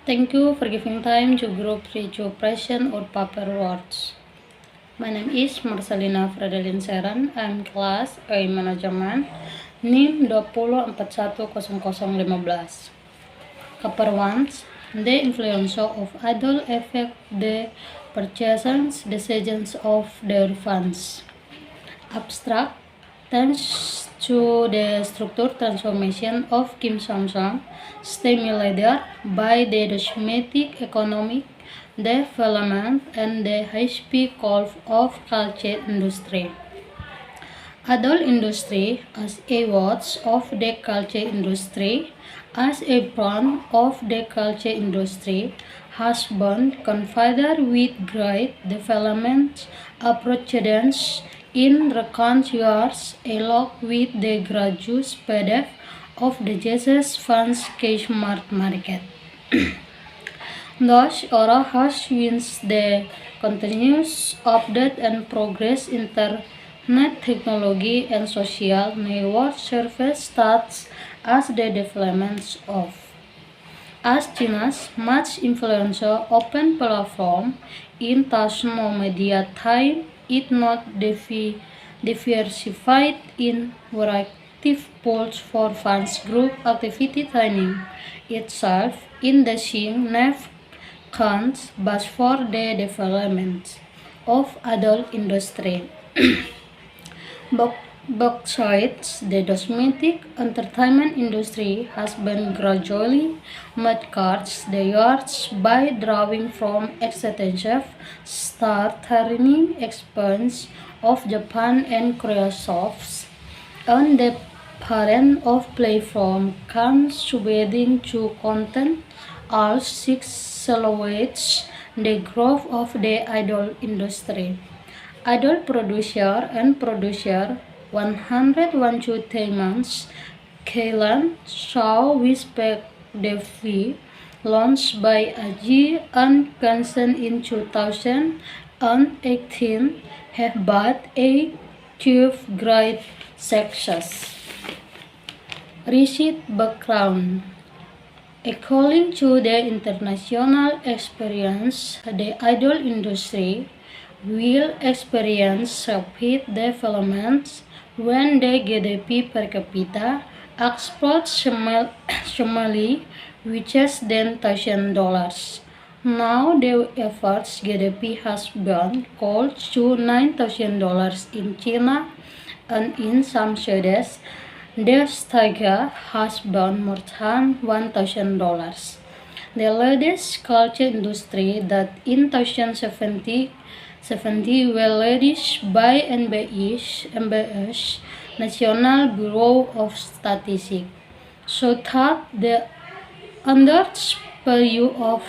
Thank you for giving time to Group 3 to present or paper words. My name is Marcelina Fredelin Seran. I'm class A Management NIM 2041015. Cover 1. The influence of idol affect the purchasing decisions of their funds. Abstract. Thanks to the structure transformation of Kim Samsung, stimulated by the domestic economic development and the high-speed growth of culture industry. Adult industry as a watch of the culture industry, as a brand of the culture industry, has been confided with great development approaches in recent years, along with the gradual speed of the jazz fans cash market. Thus, Aura has wins the continuous update and progress internet technology and social network service starts as the development of as China's much influential open platform in international media time it not diversified in variety pools for fans group activity training itself in the same counts but for the development of adult industry. Besides, the domestic entertainment industry has been gradually made the yards by drawing from extensive star-training experience of Japan and Microsoft, and the parent of platform contributing to content all six celebrates the growth of the idol industry. Idol producer and producer 101 months Kailan Shaw Whisper Devi launched by AG and Kansen in 2018 have brought a great success. Recent background. According to the international experience, the idol industry will experience rapid development when the GDP per capita approximately reaches $10,000. Now the average GDP has been close to $9,000 in China, and in some cities, the figure has been more than $1,000. The latest culture industry that in 2070 was released by NBS, National Bureau of Statistics, showed that the average value of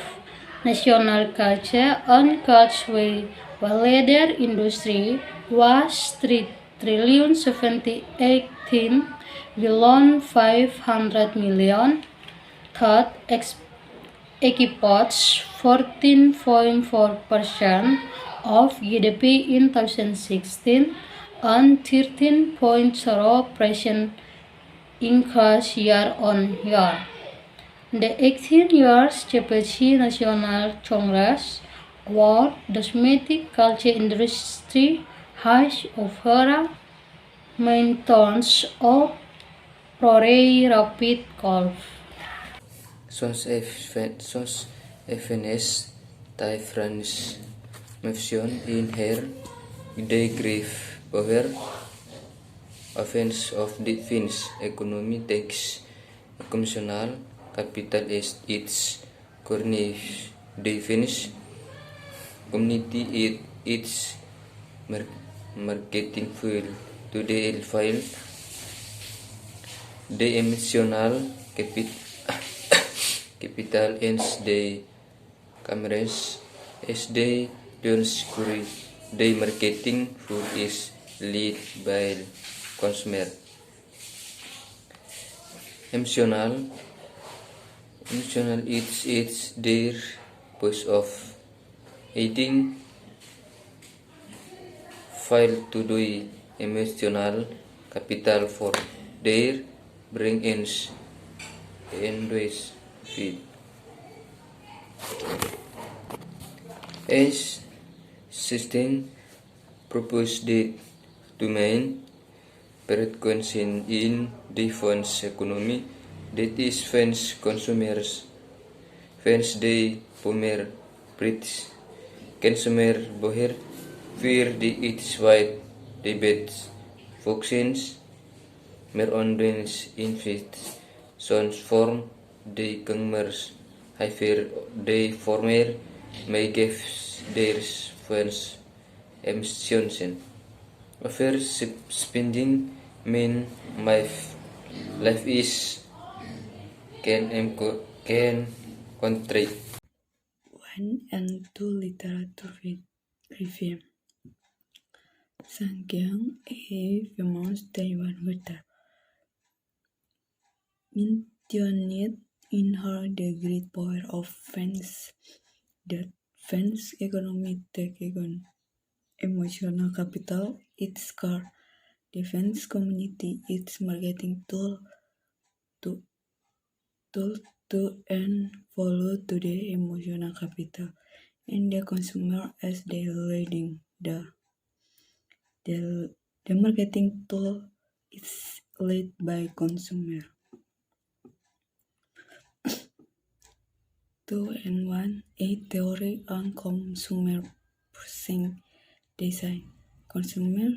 national culture and culture-related industry was 3,078 billion 500 million, that equivalents 14.4% of GDP in 2016 and 13.0% increase year on year. The 18 years Japanese National Congress World Domestic Culture Industry has over maintenance of very rapid growth. Sos FNS Thai France mentioned in her degree power offense of the Finnish economy takes consumer capital as its core. The Finnish community its marketing fuel to the file the emotional capital and the cameras as they don't the marketing fuel is lead by consumer. Emotional it's their push of aiding file to the emotional capital for their bring ins and ways feed. As 16 proposed that to main precondition in the funds economy, that is funds consumers, funds de pomer Brits, consumer boher, fear the its wide debates, vaccines, mer ondens infit, sons form de kengmers, high fear de former, may give theirs funds emissionsen. Affair spending mean life is can contract. 1 and 2 literature review. Sangyang a famous Taiwan writer mentioned in her The Great Power of Fans that fans economy take emotional capital, its car, the fans community, its marketing tool to and follow to the emotional capital, and the consumer as the leading the marketing tool is led by consumer. 2 and 1 A theory on consumer purchasing design. Consumer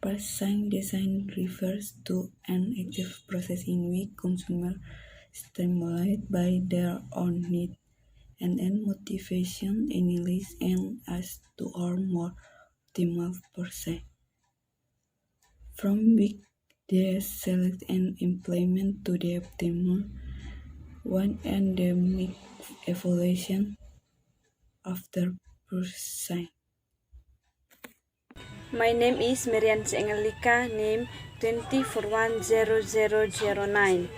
purchasing design refers to an active process in which consumers stimulated by their own need and motivation analyze and ask to earn more optimal purchase, from which they select and implement to the optimal one and they make evaluation after purchasing. My name is Merian Engelika, name 20410009.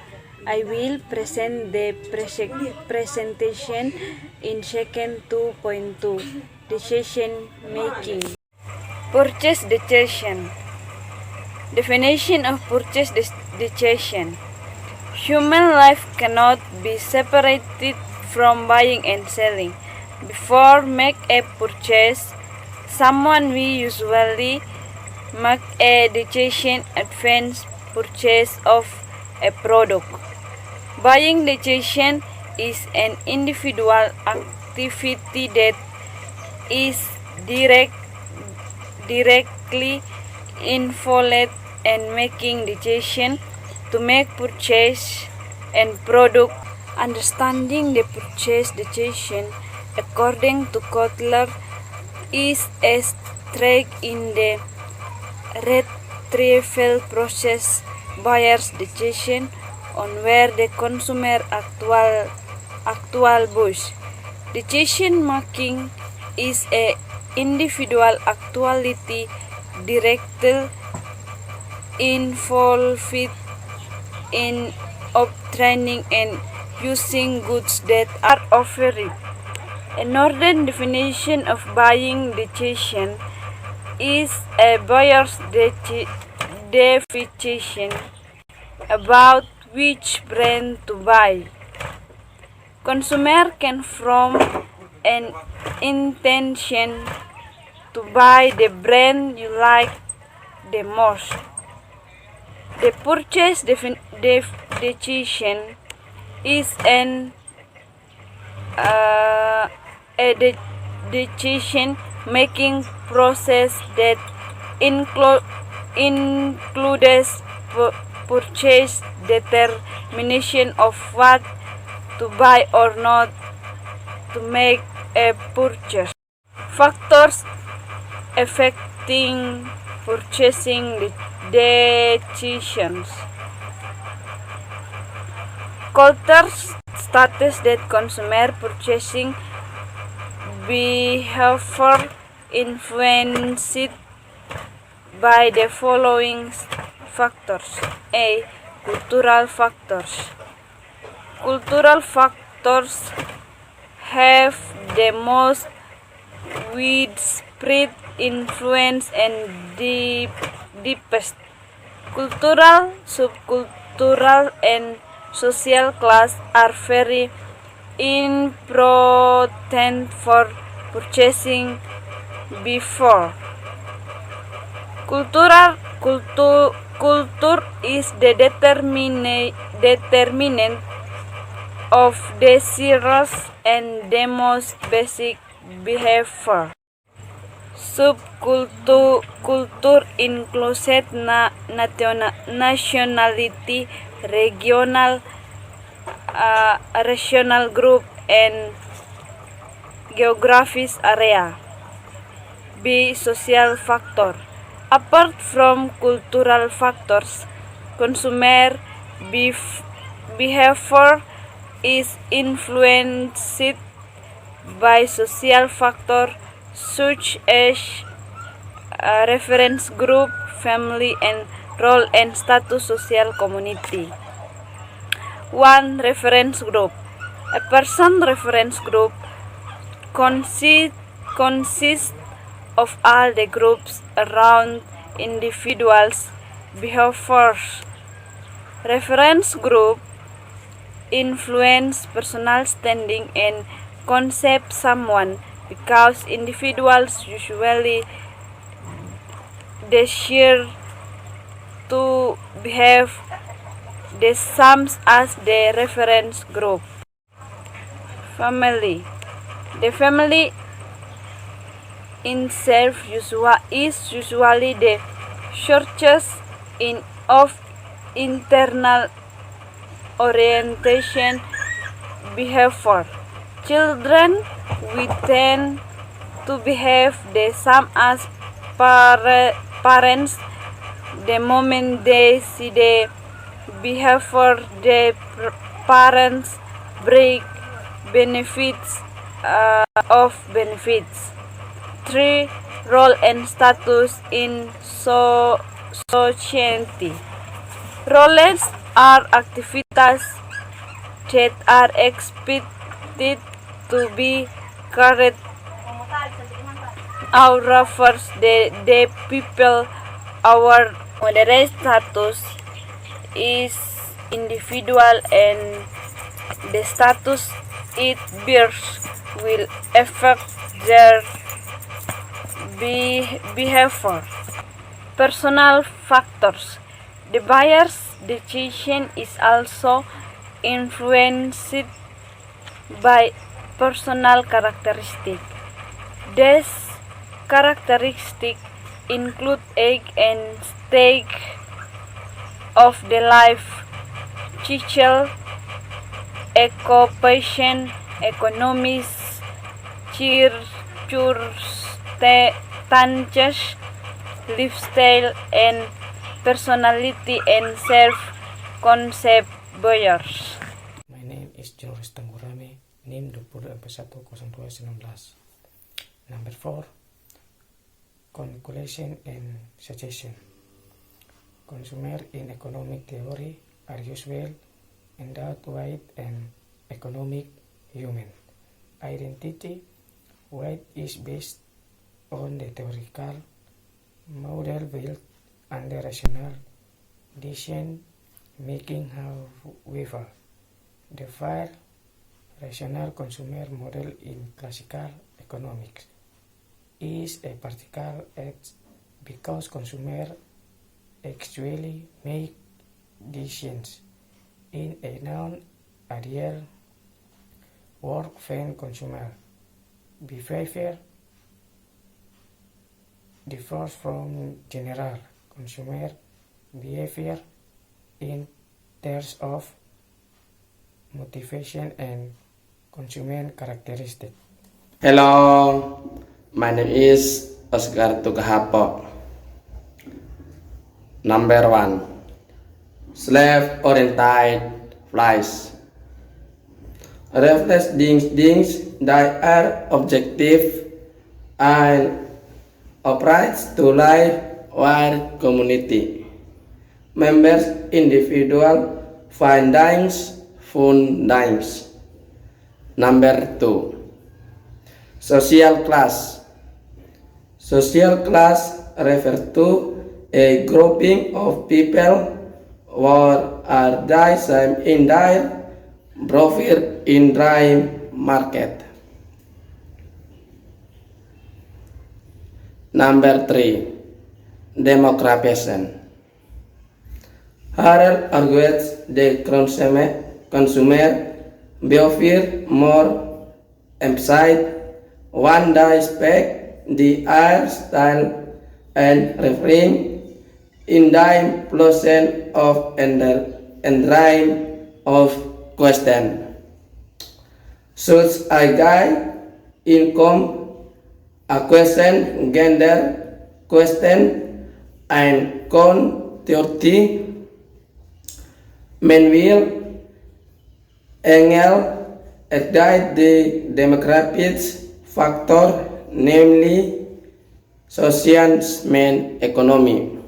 I will present the presentation in section 2.2, decision making. Purchase decision. Definition of purchase decision. Human life cannot be separated from buying and selling. Before make a purchase, someone will usually make a decision advance purchase of a product. Buying decision is an individual activity that is directly involved in making decision to make purchase and product. Understanding the purchase decision according to Kotler is a stake in the retrieval process. Buyer's decision on where the consumer actual buys. Decision making is a individual activity directly involved in obtaining and using goods that are offered. A modern definition of buying decision is a buyer's decision about which brand to buy. Consumer can form an intention to buy the brand you like the most. The purchase decision is a decision-making process that includes purchase determination of what to buy or not to make a purchase. Factors affecting purchasing decisions. Coulter states that consumer purchasing behavior influenced by the following factors. A. Cultural factors. Cultural factors have the most widespread influence and deepest. Cultural, subcultural, and social class are very important for purchasing before. Culture is the determinant of desires and the most basic behavior. Subculture includes nationality, regional group, and geographic area. B. Social factor. Apart from cultural factors, consumer behavior is influenced by social factors such as reference group, family, and role and status social community. 1. Reference group. A person reference group consists of all the groups around individuals' behaviors. Reference group influence personal standing and concept someone because individuals usually desire to behave the same as the reference group. Family. The family itself is usually the source of internal orientation behavior. Children will tend to behave the same as parents the moment they see the behavior the parents bring benefits of benefits. 3. Role and status in society. Roles are activities that are expected to be carried out refers the people. Our moderate status is individual and the status it bears will affect their behavior. Personal factors. The buyer's decision is also influenced by personal characteristics. These characteristics include age and stage of the life, social, occupation, economics, circumstances, lifestyle, and personality and self-concept buyers. My name is John Restangurame, NIM 20410219. Number 4. Conclusion and suggestion. Consumers in economic theory are usually endowed with an economic human identity, which is based on the theoretical model built under rational decision making. However, the fair rational consumer model in classical economics is a particular edge because consumers actually make decisions in a non-ideal world when consumer behavior differs from general consumer behavior in terms of motivation and consumer characteristics. Hello, my name is Oscar Tugahapo. Number 1. Slave-oriented flies. Reflect things that are objective and approach to life or community. Members individual findings. Number 2. Social class. Social class refers to a grouping of people who are the same in their brochure in dry market. Number 3. Democratization. Harald argues the consumer behavior more emphasized one day spec the air style and referring in the process of and of question. Such a guy income a question gender question and con 30 Manuel Engel identified the demographic factor, namely social and economy,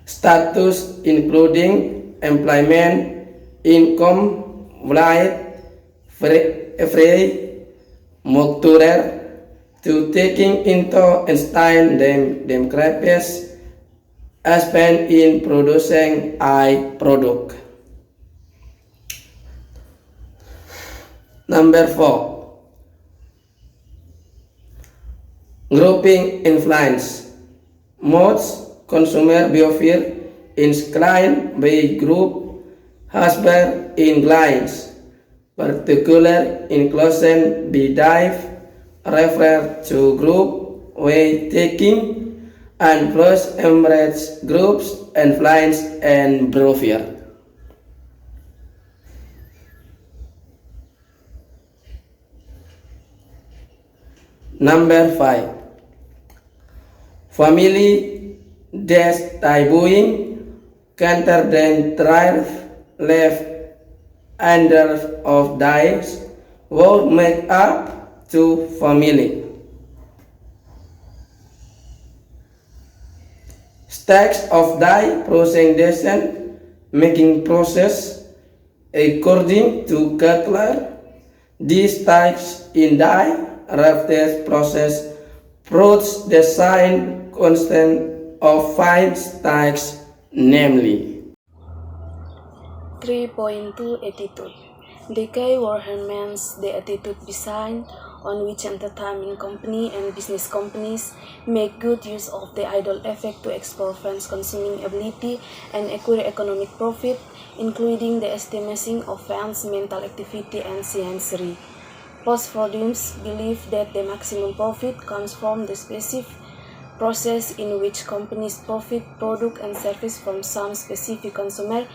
status including employment, income, wealth, free, motor, to taking into Einstein demographics spent in producing a product. Number 4. Grouping influence. Most consumer behavior inclined by group husband inclines, particular inclusion behavior refer to group way taking and plus embrace groups influence and behavior. Number 5. Family destybuing counter then drive left under of dice will make up to family. Stacks of die processing making process according to Cutler. These types in die reflects process proves the sign constant of 5 stacks, namely 3.2 Attitude. The key word means the attitude design on which entertainment company and business companies make good use of the idle effect to explore fans' consuming ability and acquire economic profit, including the estimation of fans' mental activity and sensory. Post-producers believe that the maximum profit comes from the specific process in which companies profit product and service from some specific consumer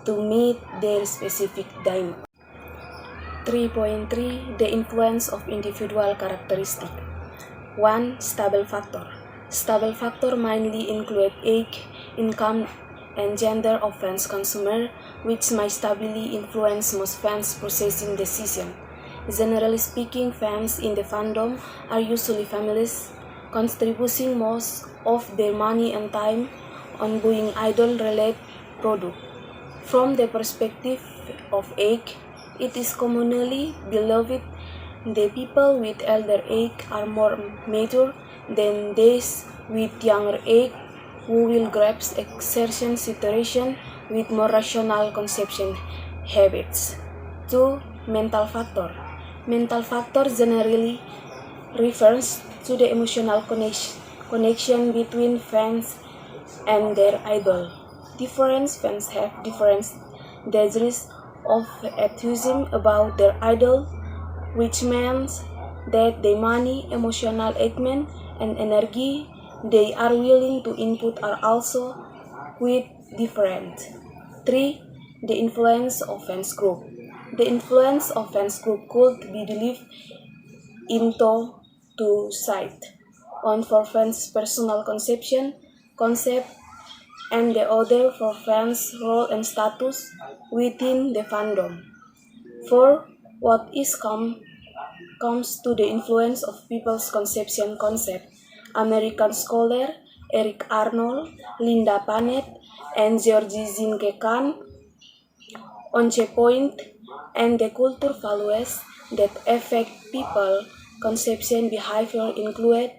to meet their specific demand. 3.3 The influence of individual characteristic. 1. Stable factor. Stable factor mainly include age, income, and gender of fans consumer, which may stably influence most fans' purchasing decision. Generally speaking, fans in the fandom are usually families, contributing most of their money and time on buying idol-related product. From the perspective of age, it is commonly believed the people with elder age are more mature than those with younger age who will grasp a certain situation with more rational conception habits. 2. Mental factor. Mental factor generally refers to the emotional connection between fans and their idol. Different fans have different degrees of enthusiasm about their idol, which means that the money, emotional attachment, and energy they are willing to input are also quite different. 3. The influence of fans group. The influence of fans group could be divided into two sides: one for fans' personal concept, and the other for fans' role and status within the fandom. For what is comes to the influence of people's conception concept, American scholar Eric Arnold, Linda Panet, and Georgi Zinkekan on point, and the culture values that affect people conception behavior include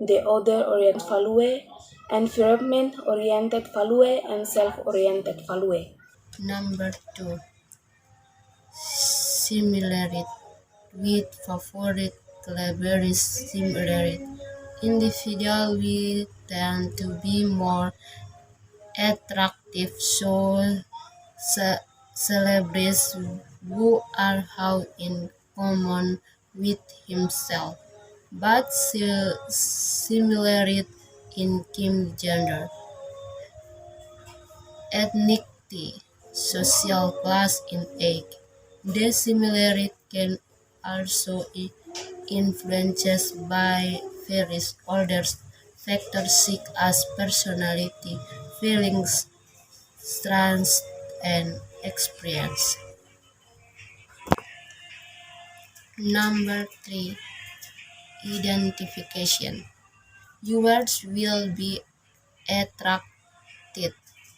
the other-oriented value, environment-oriented value, and self-oriented value. Number 2. similarity with favorite celebrities similarity. Individual we tend to be more attractive so celebrities who are how in common with himself, but similarity in Kim gender, ethnicity, social class in age. The similarity can also be influenced by various other factors such as personality, feelings, strengths, and experience. Number 3. Identification. Viewers will be attracted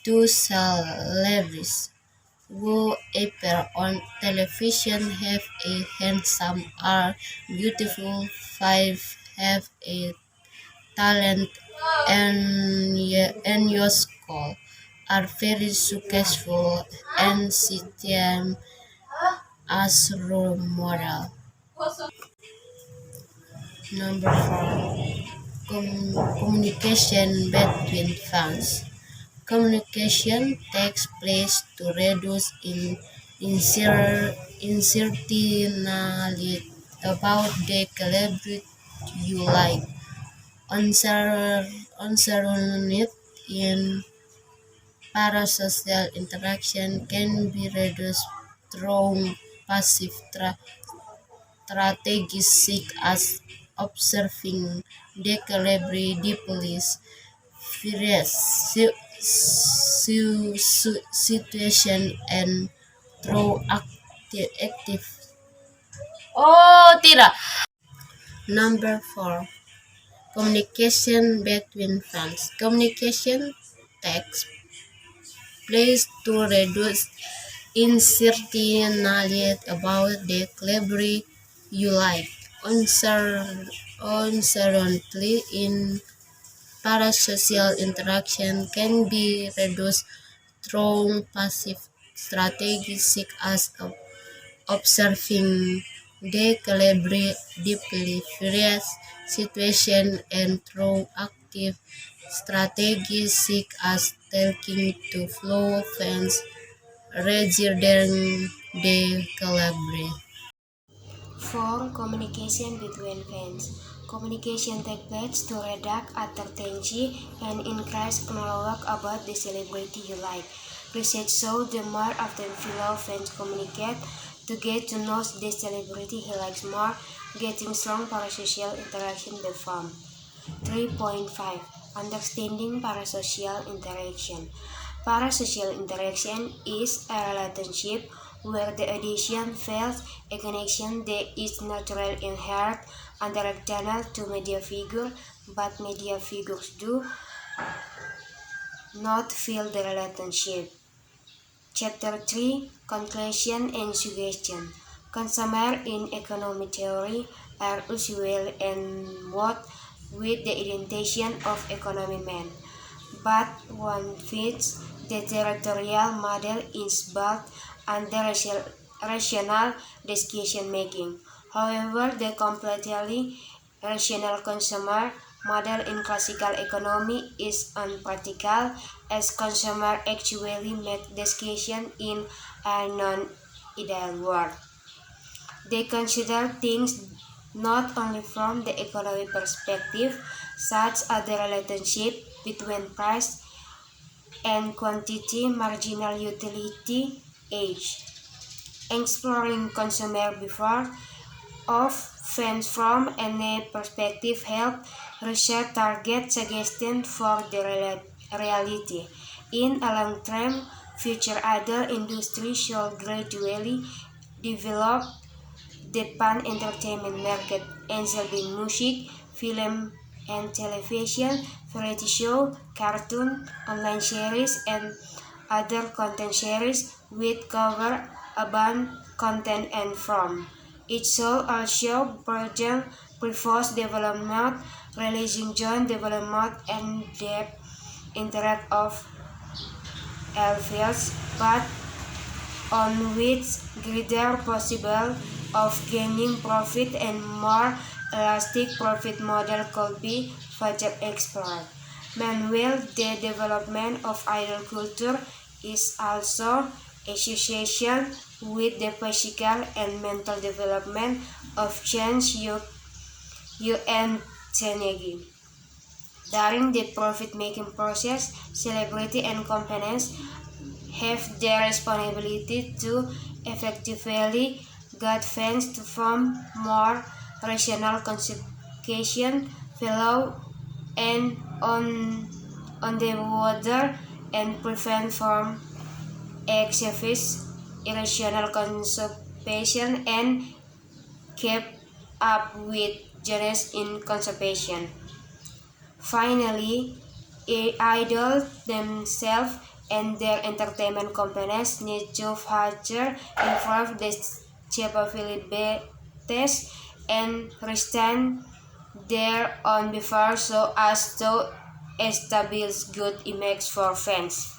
to celebrities who appear on television, have a handsome, are beautiful, have a talent, and your school are very successful and see them as role model. Number 4. Communication between fans. Communication takes place to reduce uncertainty about the celebrity you like. Uncertainty in parasocial interaction can be reduced through passive strategies such as observing the celebrity deeply, various situation and through active. Oh, tidak. Number 4. Communication between fans. Communication takes place to reduce uncertainty about the celebrity you like. Uncertainty in parasocial interaction can be reduced through passive strategies such as observing the celebrity deeply various situation and through active strategies such as talking to flow fans rather than the celebrity. 4. Communication between fans. Communication takes place to reduce uncertainty and increase knowledge about the celebrity you like. Research shows the more often fellow fans communicate to get to know the celebrity he likes more, getting strong parasocial interaction they form. 3.5. Understanding parasocial interaction. Parasocial interaction is a relationship where the addition feels a connection that is natural inherent and directional to media figure, but media figures do not feel the relationship. Chapter 3. Conclusion and Suggestion. Consumers in economic theory are usually involved with the identification of economic men, but one fits the territorial model is built under rational decision making. However, the completely rational consumer model in classical economy is unpractical as consumers actually make decisions in a non-ideal world. They consider things not only from the economic perspective, such as the relationship between price and quantity, marginal utility, age. Exploring consumer behavior of fans from any perspective help research target suggestion for the reality. In a long-term future, other industries should gradually develop the pan-entertainment market, including music, film and television, variety show, cartoon, online series, and other content series with cover urban content and from. It should also project previous development, releasing joint development and depth interact of areas, but on which greater possible of gaining profit and more elastic profit model could be further explored. Meanwhile, the development of idol culture is also associated with the physical and mental development of Chen's UN Tenegi. During the profit-making process, celebrity and companies have the responsibility to effectively guide fans to form more rational consumption value and on the water and prevent from excessive irrational consumption and keep up with changes in consumption. Finally, idols themselves and their entertainment companies need to further improve their capabilities and restrain their own behavior so as to establish good image for fans.